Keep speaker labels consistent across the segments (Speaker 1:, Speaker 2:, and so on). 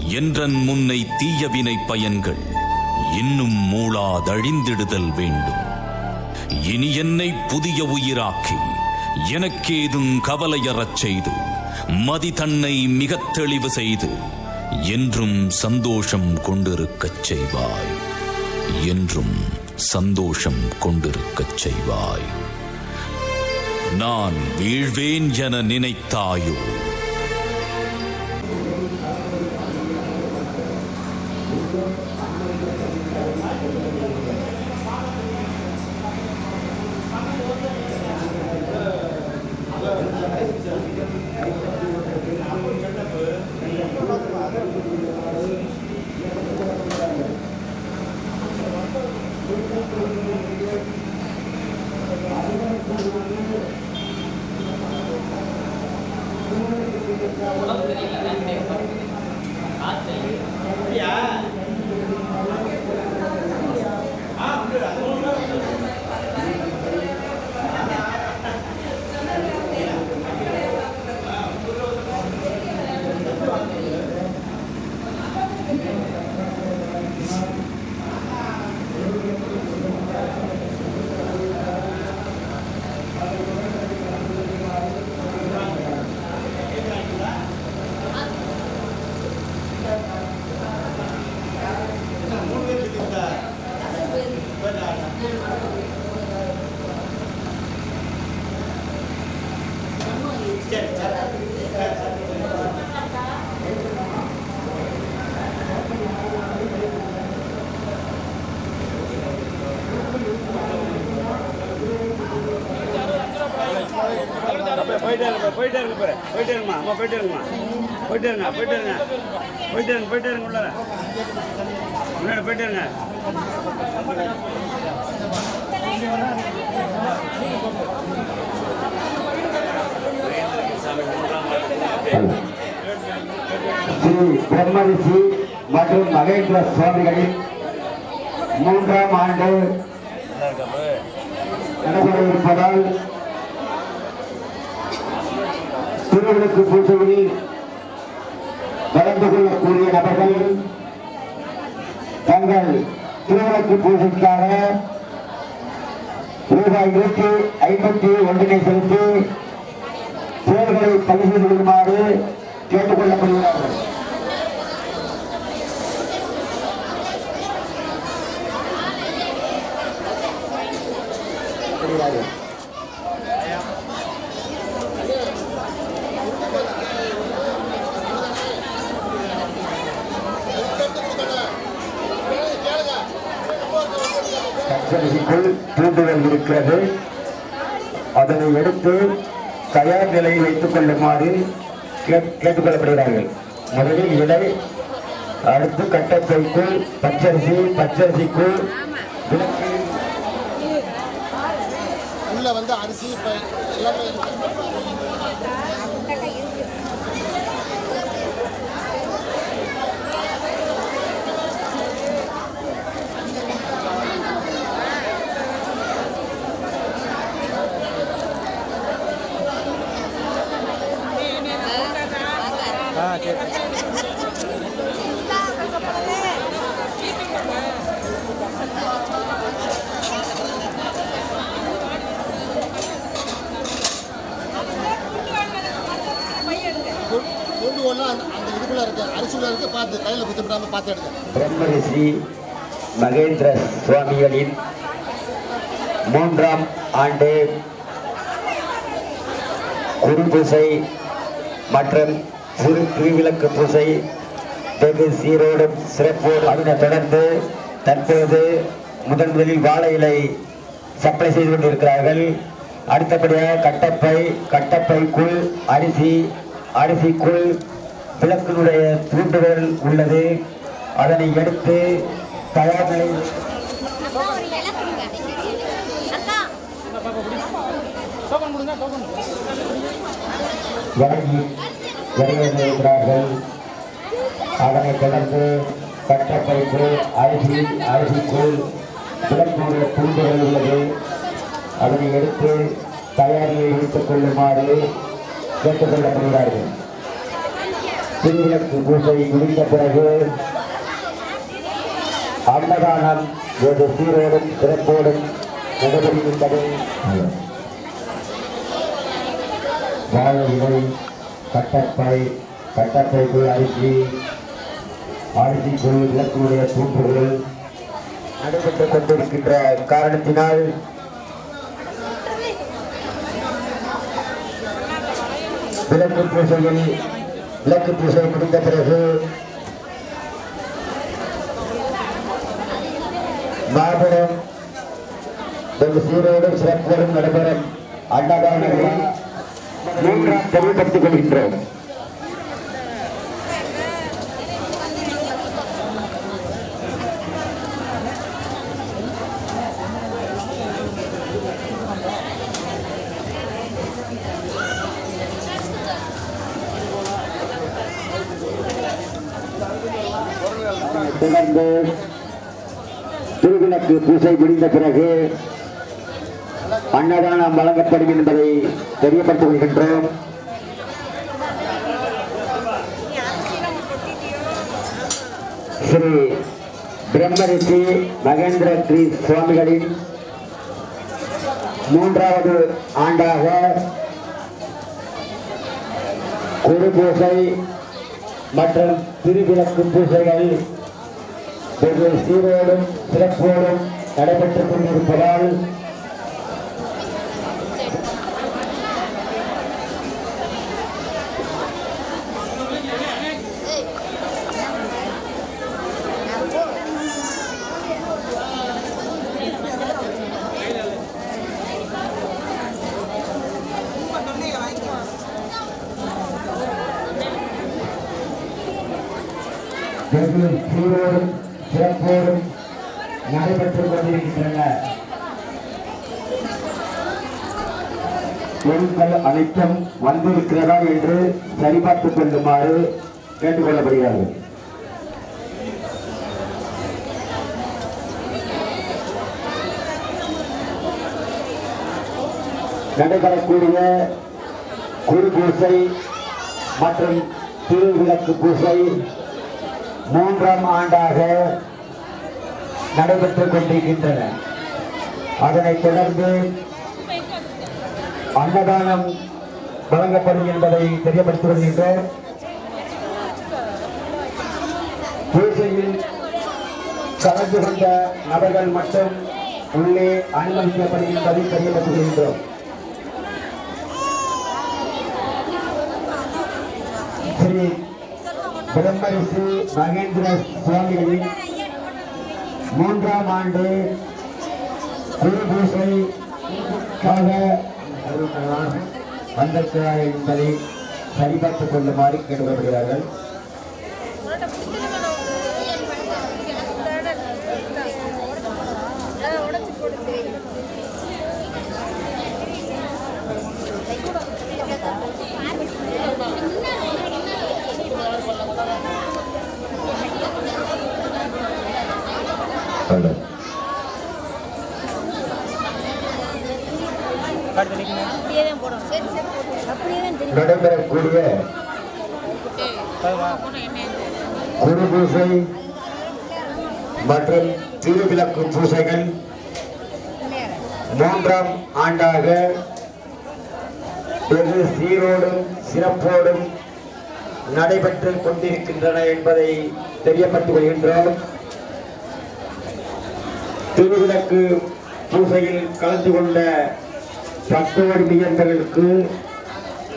Speaker 1: என்றன் முன்னை தீயவினை பயன்கள் இன்னும் மூளாதழிந்திடுதல் வேண்டும். இனி என்னை புதிய உயிராக்கி எனக்கேதும் கவலையறச் செய்து மதி தன்னை மிகத் தெளிவு செய்து என்றும் சந்தோஷம் கொண்டிருக்கச் செய்வாய். என்றும் சந்தோஷம் கொண்டிருக்கச் செய்வாய். நான் வீழ்வேன் என நினைத்தாயோ?
Speaker 2: ஸ்ரீ பிரம்மரிஷி மற்றும் மகேந்திர சுவாமிகளின் 3ஆம் ஆண்டு நடைபெற இருப்பதால் திருவிளக்கு பூஜையில் கலந்து கொள்ளக்கூடிய நபர்கள் தங்கள் திருவிளக்கு பூஜைக்காக ரூபாய் 151 செலுத்தி தேர்தலை பதிவு செய்து கொள்ளுமாறு கேட்டுக் கொள்ளப்படுகிறார்கள். தூண்டுதல் இருக்கிறது. அதனை எடுத்து தயார் நிலையில் வைத்துக் கொள்ளுமாறு கேட்டுக்கொள்ளப்படுகிறார்கள். முதலில் இலை, அடுத்து கட்டப்பைக்குள் பச்சரிசிக்குள் விளக்கு உள்ள வந்து அரிசி எல்லாமே பிரம்மரிஷி மகேந்திர சுவாமிகளின் 3ஆம் ஆண்டு குரு பூசை மற்றும் திருவிளக்கு பூசை வெகு சீரோடும் சிறப்போடு அதனை தொடர்ந்து தற்போது முதலில் வாழை இலை சப்ளை செய்து கொண்டிருக்கிறார்கள். அடுத்தபடியாக கட்டப்பைக்குள் அரிசிக்குள் விளக்கினுடைய தூண்டுதல் உள்ளது. அதனை எடுத்து தயார் நிலையில் இருக்கிறார்கள். அதனை தொடர்ந்து கட்டப்பைக்குள் அரிசிக்குள் விளக்கினுடைய தூண்டுதல் உள்ளது. அதனை எடுத்து தயார் நிலையில் வைத்துக் கொள்ளுமாறு கேட்டுக் கொள்ளப்படுகிறார்கள். திருவிளக்கு பூஜை முடிந்த பிறகு அன்னதானம் வெகு சீரோடும் சிறப்போடும் நடைபெறுகின்றது. வாழை இலை, கட்டப்பைக்குள் அரிசிக்குள் விளக்குடைய தூண்டுகள் நடைபெற்றுக் கொண்டிருக்கின்ற காரணத்தினால் விளக்கு பூஜை முடிந்த பிறகு மாபெரும் வெகு சீரோடும் சிறப்போடும் நடைபெறும் அன்னதானங்களை மூன்றாம் தெளிவுபடுத்திக் கொள்கின்றோம். தொடர்ந்து திருவிளக்கு பூஜை முடிந்த பிறகு அன்னதானம் வழங்கப்படும் என்பதை தெரியப்படுத்திக் கொள்கின்றோம். ஸ்ரீ பிரம்மரிஷி மகேந்திரகிரி சுவாமிகளின் 3வது ஆண்டாக குரு பூஜை மற்றும் திருவிளக்கு பூஜைகள் வெகு சீரோடும் சிறப்போடும் நடைபெற்றுக் கொண்டிருப்பதால் வெகு சீரோடும் சிறப்போடும் நடைபெற்றுக் கொண்டிருக்கின்றன. பொருட்கள் அனைத்தும் வந்திருக்கிறதா என்று சரிபார்த்துக் கொள்ளுமாறு கேட்டுக் கொள்ளப்படுகிறார்கள். நடைபெறக்கூடிய குரு பூஜை மற்றும் திருவிளக்கு பூஜை 3ஆம் ஆண்டாக நடைபெற்றுக் கொண்டிருக்கின்றன. அதனைத் தொடர்ந்து அன்னதானம் வழங்கப்படும் என்பதை தெரியப்படுத்தி வருகின்றோம். பூஜையில் கலந்து கொண்ட நபர்கள் மட்டும் உள்ளே அனுமதிக்கப்படும் என்பதை தெரியப்படுத்துகின்றோம். ஸ்ரீ பிரம்மரிஷி மகேந்திர சுவாமிகளின் 3ஆம் ஆண்டு குரு பூஜைக்காக வந்திருக்கிறார் என்பதை சரிபார்த்துக் கொள்ளுமாறு கேட்டுக்கொள்கிறார்கள். நடைபெறக்கூடிய குரு பூஜை மற்றும் திருவிளக்கு பூஜைகள் 3ஆம் ஆண்டாக வெகு சீரோடும் சிறப்போடும் நடைபெற்றுக் கொண்டிருக்கின்றன என்பதை தெரியப்படுத்திக் கொள்கின்றோம். திருவிளக்கு பூஜையில் கலந்து கொண்ட பக்தோடு மையர்களுக்கு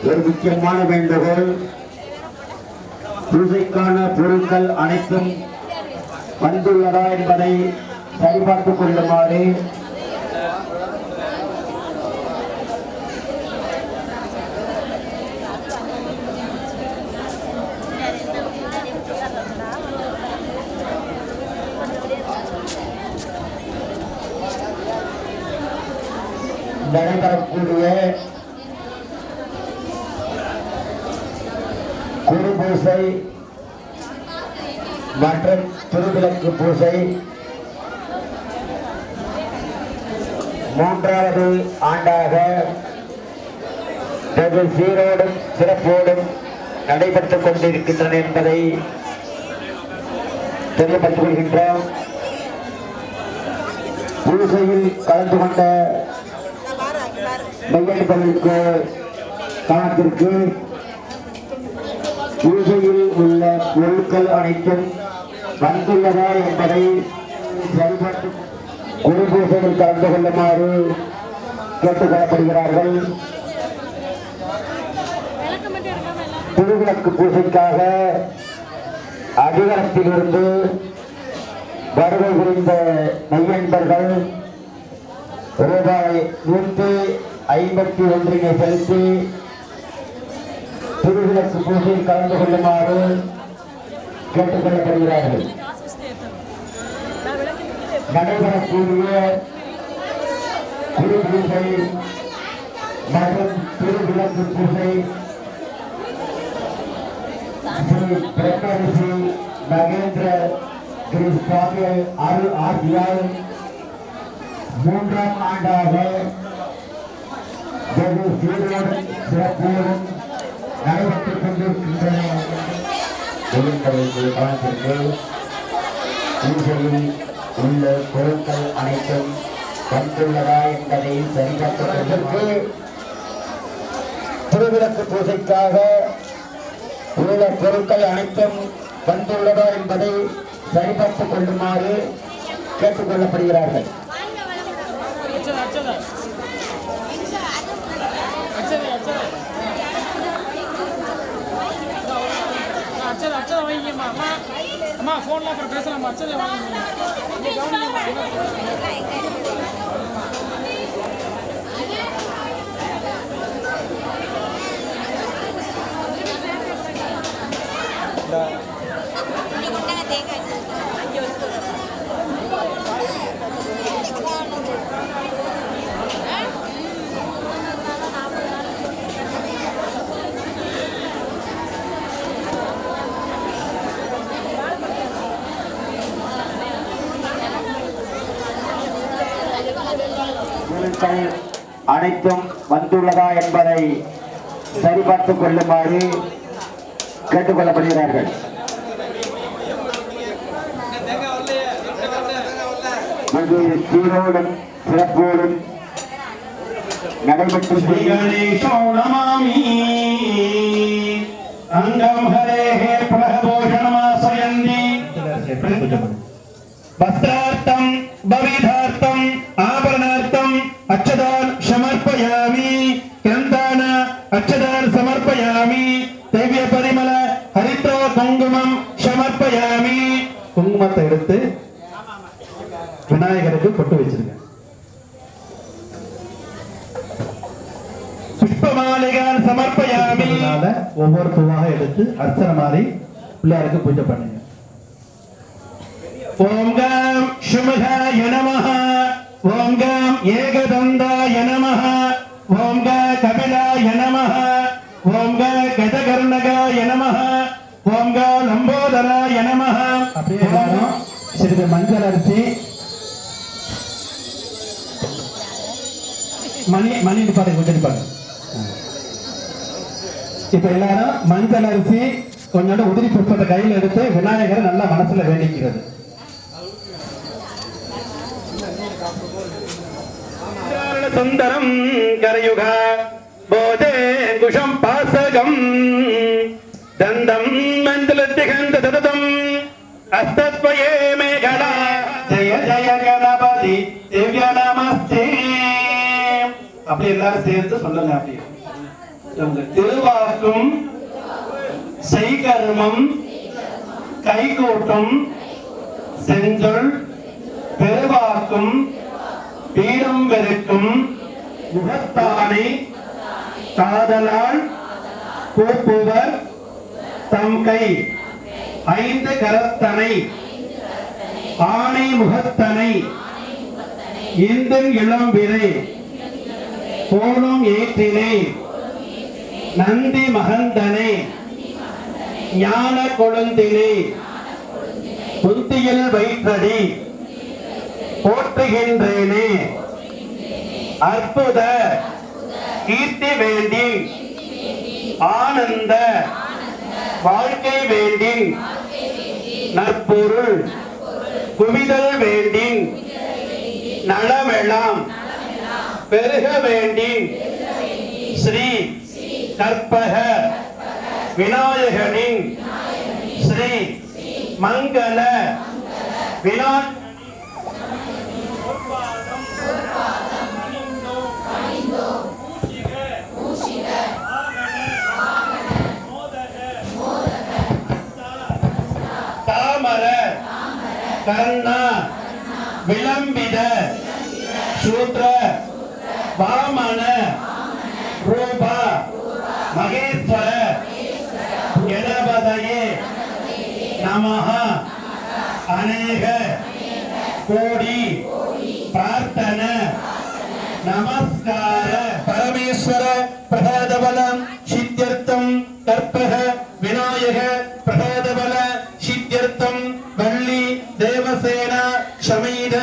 Speaker 2: ஒரு முக்கியமான வேண்டுகோள். பூஜைக்கான பொருட்கள் அனைத்தும் வந்துள்ளதா என்பதை சரிபார்த்துக் கொள்ளுமாறு நடைபெறக்கூடிய குரு பூஜை மற்றும் திருவிளக்கு பூஜை 3வது ஆண்டாக வெகு சீரோடும் சிறப்போடும் நடைபெற்றுக் கொண்டிருக்கின்றன என்பதை தெரியப்படுத்திக் கொள்கின்றோம். பூசையில் கலந்து கொண்ட மையர்களுக்கு காலத்திற்கு பூசையில் உள்ள பொருட்கள் அனைத்தும் வந்துள்ளதா என்பதை சரிபார்த்து குரு பூசையில் கலந்து கொள்ளுமாறு கேட்டுக் கொள்ளப்படுகிறார்கள். திருவிளக்கு பூசைக்காக அதிகாரத்திலிருந்து வருகை புரிந்த மெய்யன்பர்கள் ரூபாய் 151 செலுத்தி திருவிளக்கு பூசையில் கலந்து கொள்ளுமாறு கேட்டுக் கொள்ளப்படுகிறார்கள். நடைபெறக்கூடிய குரு பூசை மற்றும் திருவிளக்கு பூசை ஸ்ரீ பிரம்மரிஷி மகேந்திர கிரி சுவாமிகள் அருள் ஆசியால் 3ஆம் ஆண்டாக வெகு சீரோடும் சிறப்போடும் நடைபெற்றுக் கொண்டிருக்கின்றன. பூஜையில் உள்ள பொருட்கள் அனைத்தும் வந்துள்ளதா என்பதை சரிபார்ப்பதற்கு திருவிளக்கு பூஜைக்காக உள்ள பொருட்கள் அனைத்தும் வந்துள்ளதா என்பதை சரிபார்த்துக் கொள்ளுமாறு கேட்டுக் கொள்ளப்படுகிறார்கள். அனைத்தும் வந்துள்ளதா என்பதை சரிபார்த்துக் கொள்ளுமாறு கேட்டுக் கொள்ளப்படுகிறார்கள். சீரோடும் சிறப்போடும் நடைபெற்று
Speaker 3: அங்கம் ஹரேஹே பிரபோஷணமாசயந்தி வஸ்திரார்த்தம் பவிதார்த்தம் ஆபரணார்த்தம் அச்சதான் சமர்ப்பயாமி கிரந்தான அச்சதான் சமர்ப்பயாமி திவ்ய பரிமள ஹரித்ர குங்குமம் சமர்ப்பயாமி. குங்குமத்தை எடுத்து விநாயகருக்கு பொட்டு வச்சிருக்க. புஷ்பமாலிகான் சமர்ப்பயாமி. ஒவ்வொரு பூவாக எடுத்து அர்ச்சனை மாதிரி பிள்ளையாருக்கு பூஜை பண்ணுங்க. ஓம் கம் சுமுகாய நமஹ, ஓம் கம் ஏகதந்தாய நமஹ, ஓம் க கபிலாய நமஹ, ஓம் க கஜகர்ணகாய நமஹ, ஓம் க லம்போதராய நமஹ. அப்படியே எல்லாரும் சிறிது மஞ்சள் அரிசி மணி பாருங்க, கொஞ்சம் பாருங்க. இப்ப எல்லாரும் மஞ்சள் அரிசி கொஞ்சோட உதிரி புஷ்பத்தை கையில் எடுத்து விநாயகரை நல்லா மனசுல வேண்டிக்கிறது. சுந்தரம் கரயுக போதே குஷம் பாசகம் தந்தம் மண்டலத்திகந்த தததம் அஸ்தத்வயே மேகலா ஜெய ஜெய கணபதி திவ்ய நமஸ்தே. அப்படி எல்லாரும் சேர்த்து சொல்லுங்க. அப்படியே திருவாக்கும் செய்கர்மம் கைகூட்டும் செஞ்சொல் பெருவாக்கும் பீடம் வெறுக்கும் முகத்தானை காதலால் கூப்புவர் தம் கை 5 கரத்தனை ஆணை முகத்தனை இந்தின் இளம்பிரை போனும் ஏற்றினை நந்தி மகந்தனை ஞான கொழுந்தினை புத்தியில் வைத்தடி போற்றுகின்றேனே அற்புத கீர்த்தி வேண்டி ஆனந்த வாழ்க்கை வேண்டின் நற்பொருள் குவிதல் வேண்டின் நலமெல்லாம் பெருக வேண்டின் ஸ்ரீ கற்பக விநாயகனின் ஸ்ரீ மங்கள விநாயக தாமர கர்ண விளம்பித சூத்ர வாமன ரூப மகேஸ்வர கணபதயே நமஹ அநேக கோடி பிரார்த்தன நமஸ்கார பரமேஸ்வர பிரசாதபலம் சித்தியர்த்தம் கற்பக விநாயக பிரசாதபல சித்தியர்த்தம் வள்ளி தேவசேன சமீத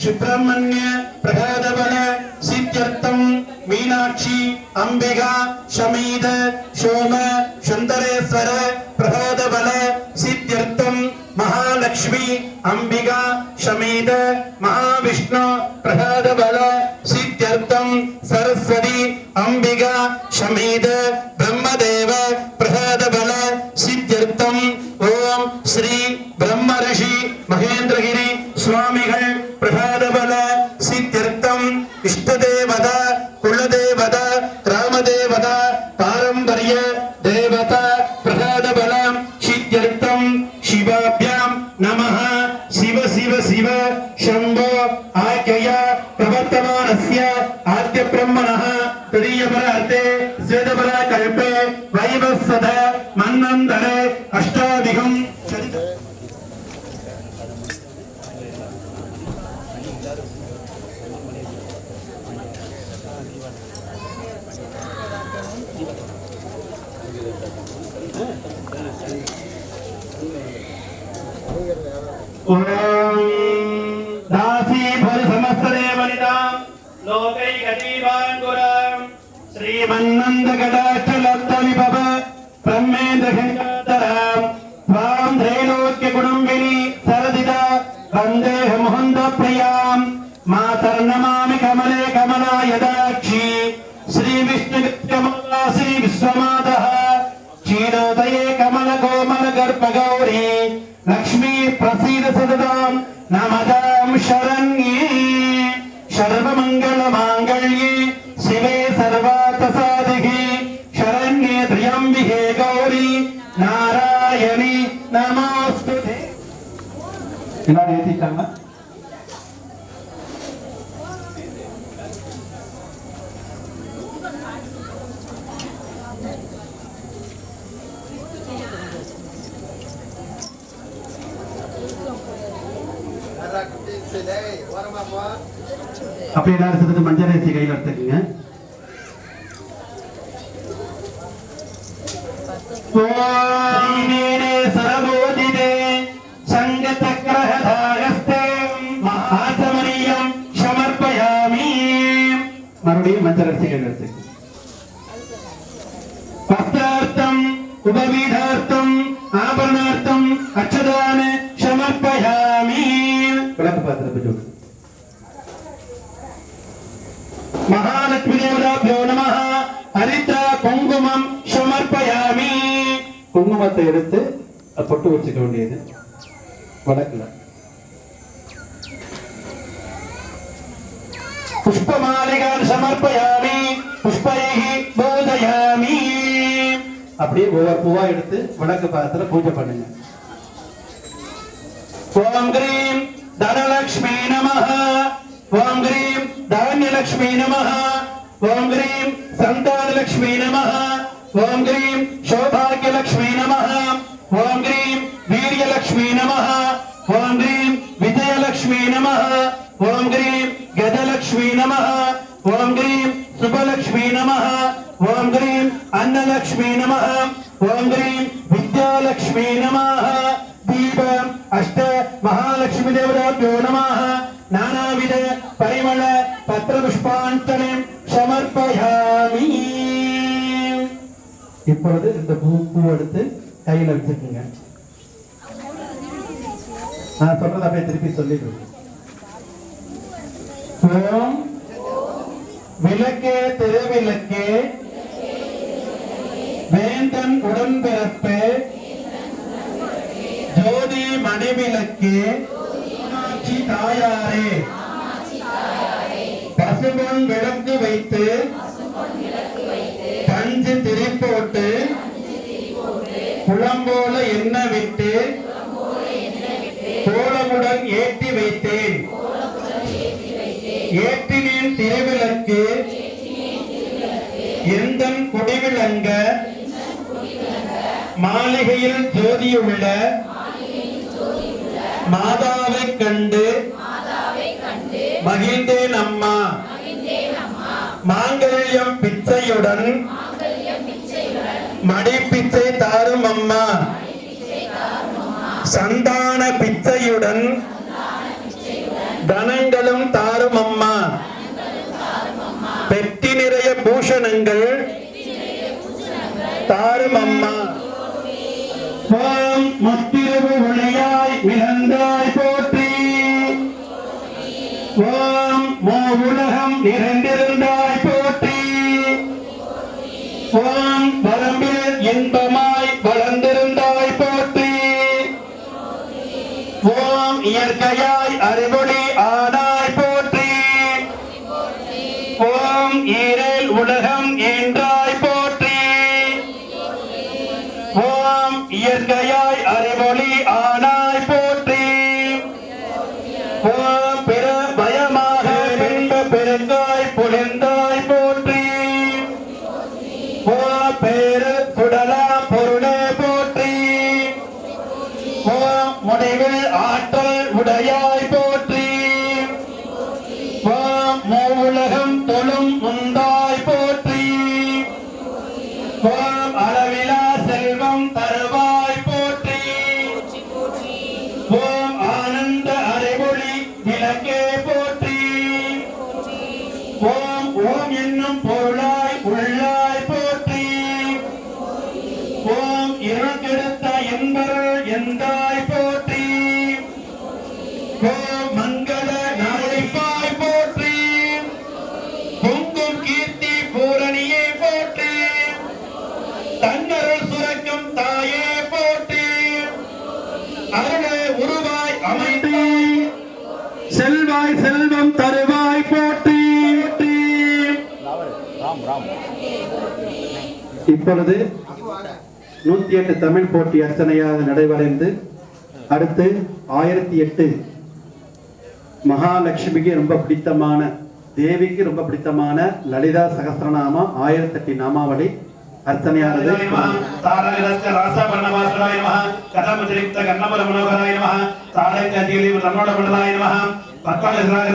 Speaker 3: சுப்பிரமணிய பிரசாதபல சித்தியர்த்தம் மீனாட்சி அம்பிகா சமீத சோம சுந்தரேஸ்வர பிரசாதபல சித்தியர்த்தம் महालक्ष्मी अंबिका समेत महाविष्णु प्रसाद बल सिद्ध्यर्थम सरस्वती अंबिका समेत ब्रह्मदेव प्रसाद बल सिद्ध्यर्थम ओम श्री ब्रह्म ऋषि महेंद्रगिरी स्वामिகள் प्रसाद बल सिद्ध्यर्थम इष्टदेवता कुलदेवता ग्रामदेवता पारंपर्य देवता प्रसाद बल सिद्ध्यर्थम शिवाभ्यां नमः शिव शिव शिव शंभो आज्ञया प्रवर्तमानस्य आद्य ब्रह्मणः तदीयपरार्थे स्वेदपरा कल्पे वैवस्वत मन्वन्तरे अष्टाधिकं ओम दासी भर समस्तदेवनिता लोकैकजीवाङ्कुरं श्रीमन्नन्दकटाक्षलब्धविभव ब्रह्मेन्द्रहितरां त्वां त्रैलोक्यकुटुम्बिनी सरदिता वन्देऽहमुहुन्दप्रियां मातर्नमामि कमले कमलायदाक्षी श्रीविष्णुकमला श्रीविश्वमातः क्षीरोदये कमलकोमलगर्भगौरी लक्ष्मी प्रसीद सततां नमदां शरण्ये सर्वमङ्गलमाङ्गल्ये शिवे सर्वार्थसाधिके शरण्ये त्र्यम्बिके गौरी नारायणी नमोस्तुते எல்லாரும் ஏத்திட்டாங்க அப்ப எல்லாரும் சேர்ந்து மஞ்சள் அரிசி கையில் எடுத்துக்கங்க. சரபோதிதே சங்கசக்கரஹதாயஸ்தே மகாசமனியம் சமர்ப்பயாமி. மறுபடியும் மஞ்சள் அரிசி கையில் எடுத்துக்கங்க. வஸ்திரார்த்தம் உபவீதார்த்தம் ஆபரணார்த்தம் அக்ஷதான சமர்ப்பயாமி. விளக்கு பாத்திரத்தை சொல்லு. महालक्ष्मी देवताभ्यो नमः हरिद्रा कुंकुमम समर्पयामि. குங்குமத்தை எடுத்து பொட்டு வச்சுக்க வேண்டியது வடக்குல. புஷ்பமாலிகான் சமர்ப்பயாமி புஷ்பைஹி பூஜயாமி. அப்படியே ஒவ்வொரு பூவா எடுத்து வடக்கு பாதத்துல பூஜை பண்ணுங்க. ஓம் கிரீம் தனலக்ஷ்மி நமः. ஓம் கிரீம் धान्यलक्ष्मी नमः. ओम ग्रीं संतानलक्ष्मी नमः. ओम ग्रीं सौभाग्यलक्ष्मी नमः. ओम ग्रीं वीर्यलक्ष्मी नमः. ओम ग्रीं विजयलक्ष्मी नमः. ओम ग्रीं गजलक्ष्मी नमः. ओम ग्रीं शुभलक्ष्मी नमः. ओम ग्रीं अन्नलक्ष्मी नमः. ओम ग्रीं विद्यालक्ष्मी नमः. दीपम अष्ट महालक्ष्मी देवताभ्यो नमः. नानाविध परिमल पत्र पुष्पांजलिं समर्पयामि. இப்பொழுது இந்த பூ எடுத்து கையில வச்சுக்கோங்க. நான் சொல்றத அப்படியே திருப்பி சொல்லிடுங்க. ஓம் விளக்கே திருவிளக்கே வேந்தன் உடன்பிறப்பே ஜோதி மணிவிளக்கே காமாட்சி தாயாரே பசும்பொன் விளக்கு வைத்து பஞ்சு திரி போட்டு குளம்போல எண்ண விட்டு கோலமுடன் ஏற்றி வைத்தேன். ஏற்றினேன் திருவிளக்கு எந்தன் குடிவிளங்க மாளிகையில் ஜோதியுள்ள மாதாவை கண்டு மகிழ்ந்தேன் அம்மா. மாங்கல்யம் பிச்சையுடன் மடி பிச்சை தாரும் அம்மா. சந்தான பிச்சையுடன் தனங்களும் தாரும் அம்மா. பெட்டி நிறைய பூஷணங்கள் தாரும் அம்மா. ஓம் முத்திருவு ஒளியாய் விளந்தாய் போற்றி. ஓம் மூவுலகம் நிறைந்திருந்தாய் போற்றி. ஓம் வரம்பில் இன்பமாய் வளர்ந்திருந்தாய் போற்றி. ஓம் இயற்கையாய் அறிவொளி ஆனாய் போற்றி. ஓம் ஈரேல் உலகம் ஈன்றாய் போற்றி. ஓம் இயற்கையாய் அறிவொளி ஆனாய் போற்றி. ஓம் பிற பயமாக பின்ப பெருங்காய் பொழிந்தாய் போற்றி. ஓம் பேரு சுடலா பொருளே போற்றி. ஓம் முடிவில் ஆற்றல் உடையாய் போற்றி. ஓம் மூவுலகம் தொழும் முந்தாய் போற்றி. ஓம் அளவிலா செல்வம் தருவாய் போற்றி. ஓம் ஆனந்த அறிவொளி விளக்கே போற்றி. ஓம் ஓம் என்னும் பொருளாய் உள்ளாய் போற்றி. ஓம் இருள் என்பருள் எந்தாய் போற்றி. ஓம் மங்கள நாளைப்பாய் போற்றி. பொங்கும் கீர்த்தி பூரணியே போற்றி. தன்னருள் சுரக்கும் தாயே போற்றி. அருளே உருவாய் அமைந்தாய் செல்வாய் செல்வம் தருவாய் போற்றி. இப்பொழுது 108 தமிழ் போட்டி அர்ச்சனையாக நடைபெறுந்து அடுத்து 1008 மகாலட்சுமிக்கு ரொம்ப பிடித்தமான தேவிக்கு ரொம்ப பிடித்தமான லலிதா சகஸ்ரநாமம் 1008 நாமாவளி அர்ச்சனையானது.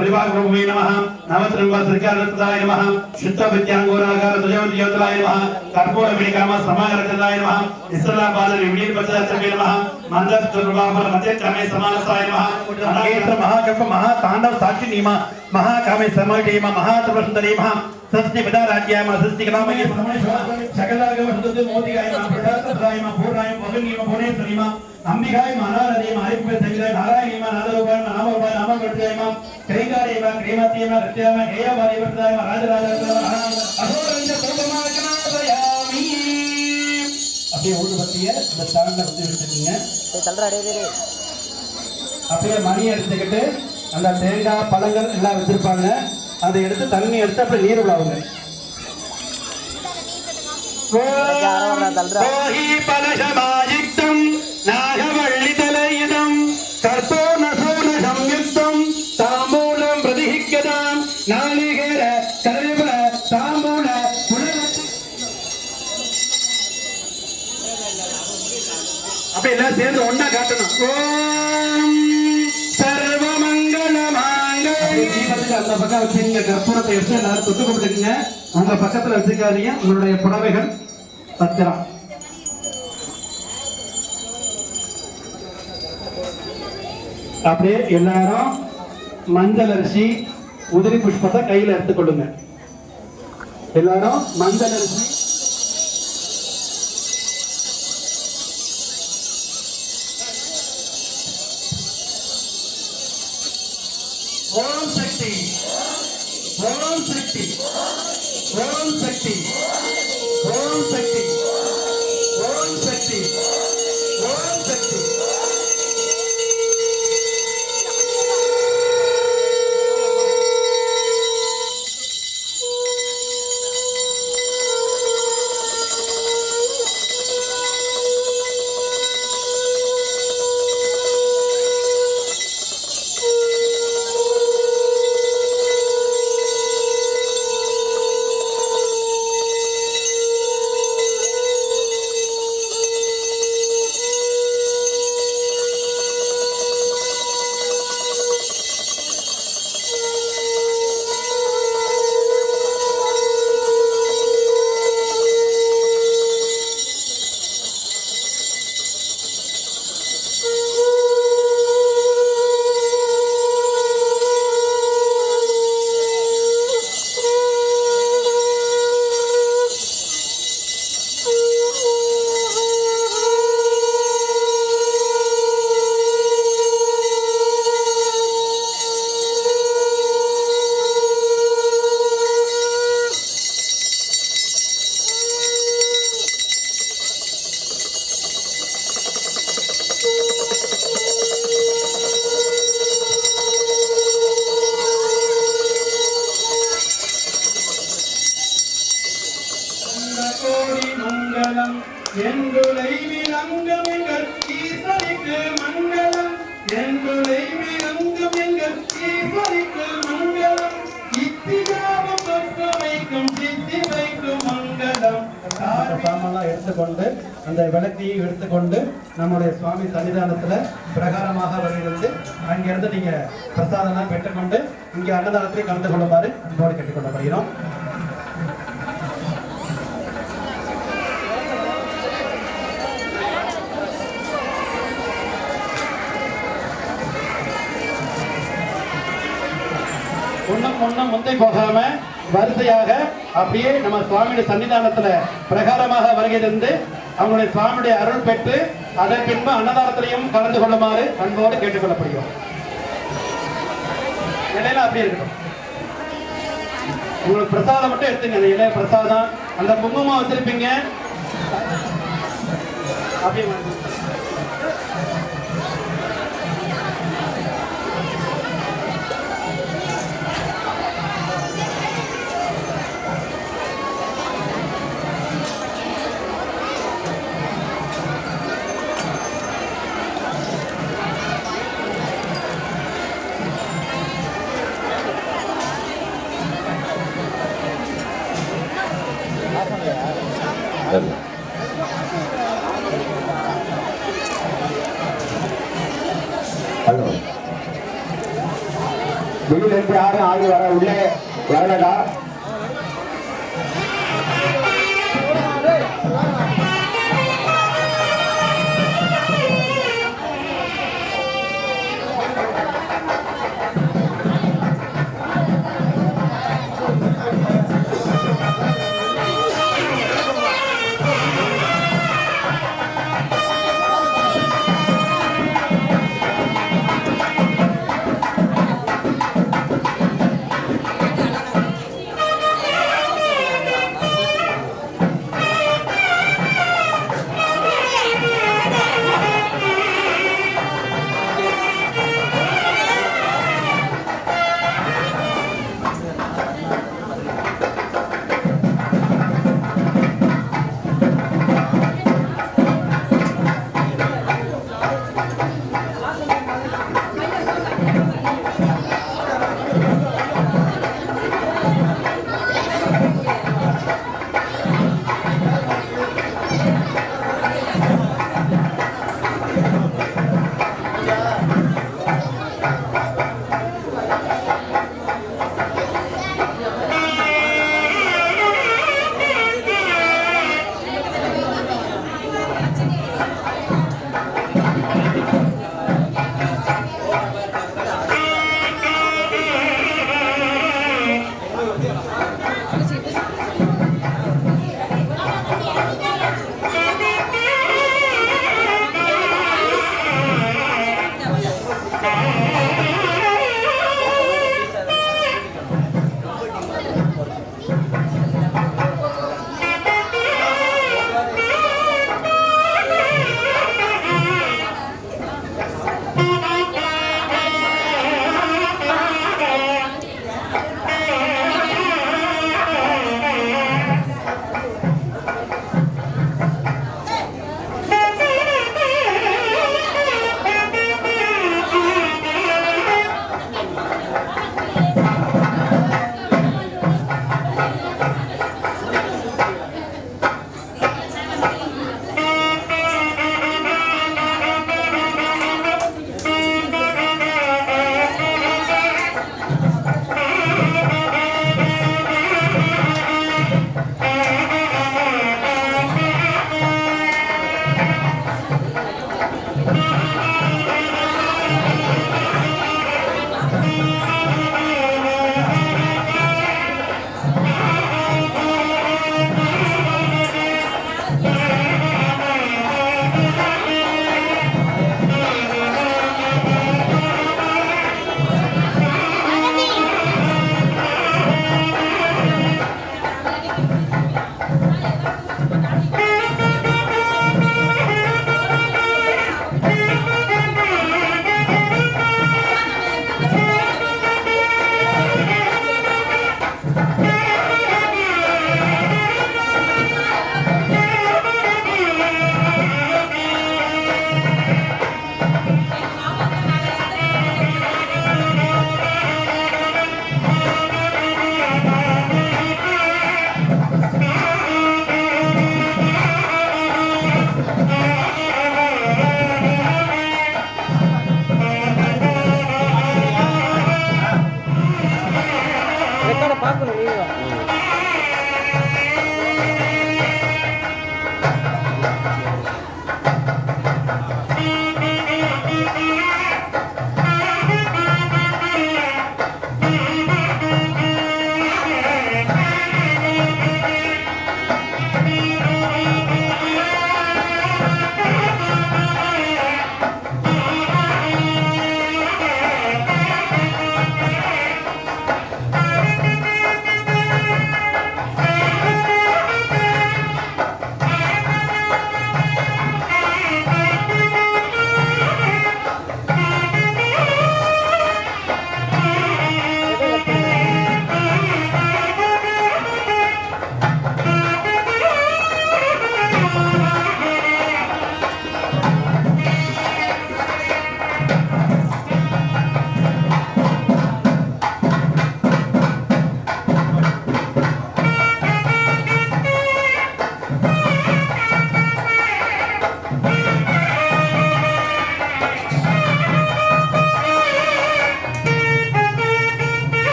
Speaker 4: परिवारप्रभुवे नमः नवत्रंब श्रीकारत्ताय नमः शुद्ध विद्यांगोरागार तुजवंतियोतलाय नमः कर्पूर विनिकाम समागरतलाय नमः इस्लामाबाद विनीर पदार्थवे नमः मंदर प्रभावर मध्य कामे समानसाय नमः अनेक महाकल्प महातांडव साक्षी नीमा महाकामे समागेम महात्रवसुंदरी महा सस्ति पिता राज्याम सस्ति ग्रामये सकलागम शुद्ध मोदिगाय प्रदातराय पूर्णाय भगनीम भुवनेश्वरीम अंबिकाय महाराजे मारिप सगिराय नारायणीम नादरूपाय नामरूपाय नामकृत्याय क्रैकारेम क्रीमतीम कृत्याम हेयवारि वर्ताय राजराजाय अहोरंज सोममाकनादयामि அப்படியே ஊதுபத்தியை அந்த ஸ்டாண்ட்ல வந்து விட்டுட்டீங்க. அப்படியே மணி எடுத்துக்கிட்டு அந்த தேங்காய் பழங்கள் எல்லாம் வச்சிருப்பாங்க அதை எடுத்து தண்ணி எடுத்து அப்படியே நீர் விடாவுங்க. நாகவள்ளி தலையிடம் கற்போன சோன சம்யுக்தம் தாம்பூலம் பிரதிஹிக்கதாம் நாளிகேர கருவ தாம்பூல அப்ப எல்லாம் சேர்ந்து ஒன்னா காட்டணும். ஓம் சர்வமங்கல மாங்கல்யம் அந்த பக்கம் வச்சுங்க. கற்பூரத்தை எடுத்து எல்லாரும் தொட்டு கொடுத்துருங்க. அந்த பக்கத்துல வச்சுக்காதீங்க. உங்களுடைய புடவைகள் பத்திரம் அப்படியே எல்லாரும் மஞ்சள் அரிசி உதிரி புஷ்பத்தை கையில எடுத்துக்கொள்ளுங்க. எல்லாரும் மஞ்சள் அரிசி
Speaker 3: ஓம் சக்தி ஓம் சக்தி ஓம் சக்தி ஓம் சக்தி ஓம் சக்தி ஓம் சக்தி. கோடி மங்களம் என்றுலை விளங்கும் எங்கள் ஈஸ்வரிக்கு மங்களம் என்றுலை விளங்கும் எங்கள் ஈஸ்வரிக்கு மங்களம் இத்தியாவும் தொற்று வைக்கும் சித்தி வைக்கும் மங்களம். சாமான்லாம் எடுத்துக்கொண்டு அந்த விளக்கையும் எடுத்துக்கொண்டு நம்முடைய சுவாமி சன்னிதானத்துல பிரகாரமாக வருகிறது. அங்கிருந்து நீங்க பிரசாதம் பெற்றுக்கொண்டு இங்க அன்னதானத்தில் கலந்து கொள்ளுமாறு அன்போடு கேட்டுக்கொள்ளப்படுகிறோம். ஒன்னும் முந்தை போகாம வரிசையாக அப்படியே நம்ம சுவாமியுடைய சன்னிதானத்துல பிரகாரமாக வருகை தந்து அவங்களுடைய சுவாமியுடைய அருள் பெற்று அதன் பின்பு அன்னதானத்திலையும் கலந்து கொள்ளுமாறு அன்போடு கேட்டுக்கொள்ளப்படுகிறோம். இலையில அப்படியே இருக்கட்டும். உங்களுக்கு பிரசாதம் மட்டும் எடுத்துங்க. அந்த இலைய பிரசாதம் அந்த குங்குமம் வச்சிருப்பீங்க அப்படியே
Speaker 2: ஹலோ, வெளியில இருந்து யாரும் ஆகி வர உள்ளே வரலடா.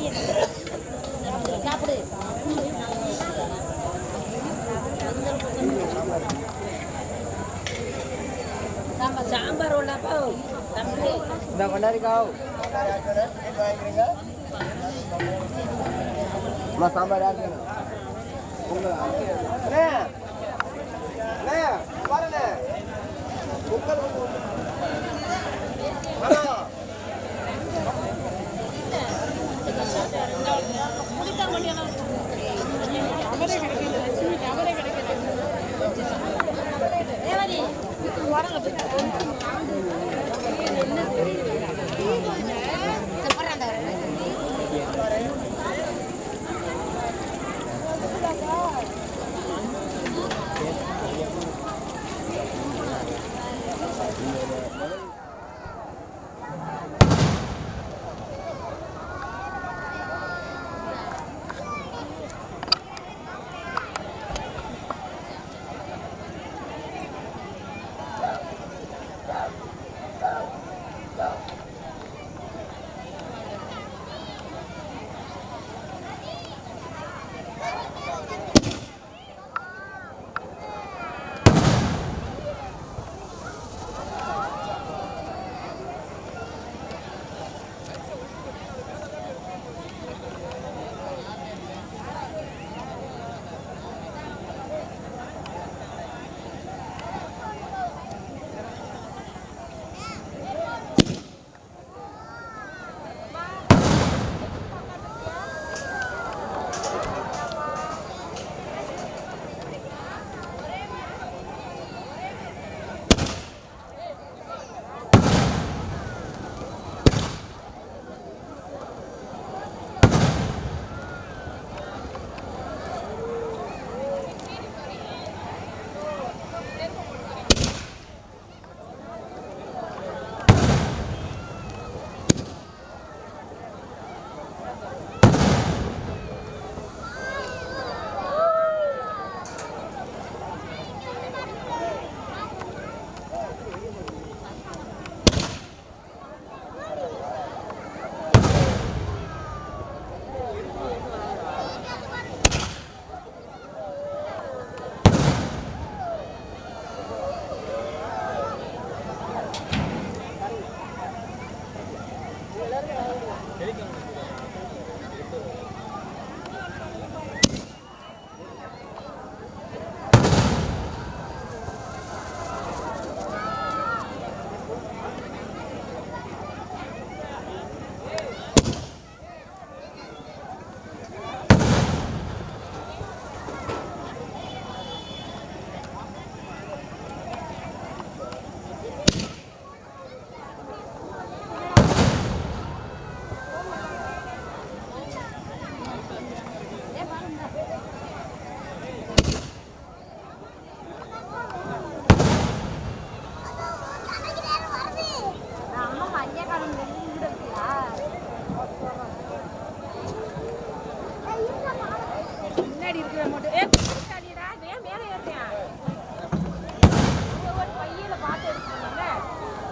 Speaker 5: Ini சாம்பார்
Speaker 6: யாருக்கு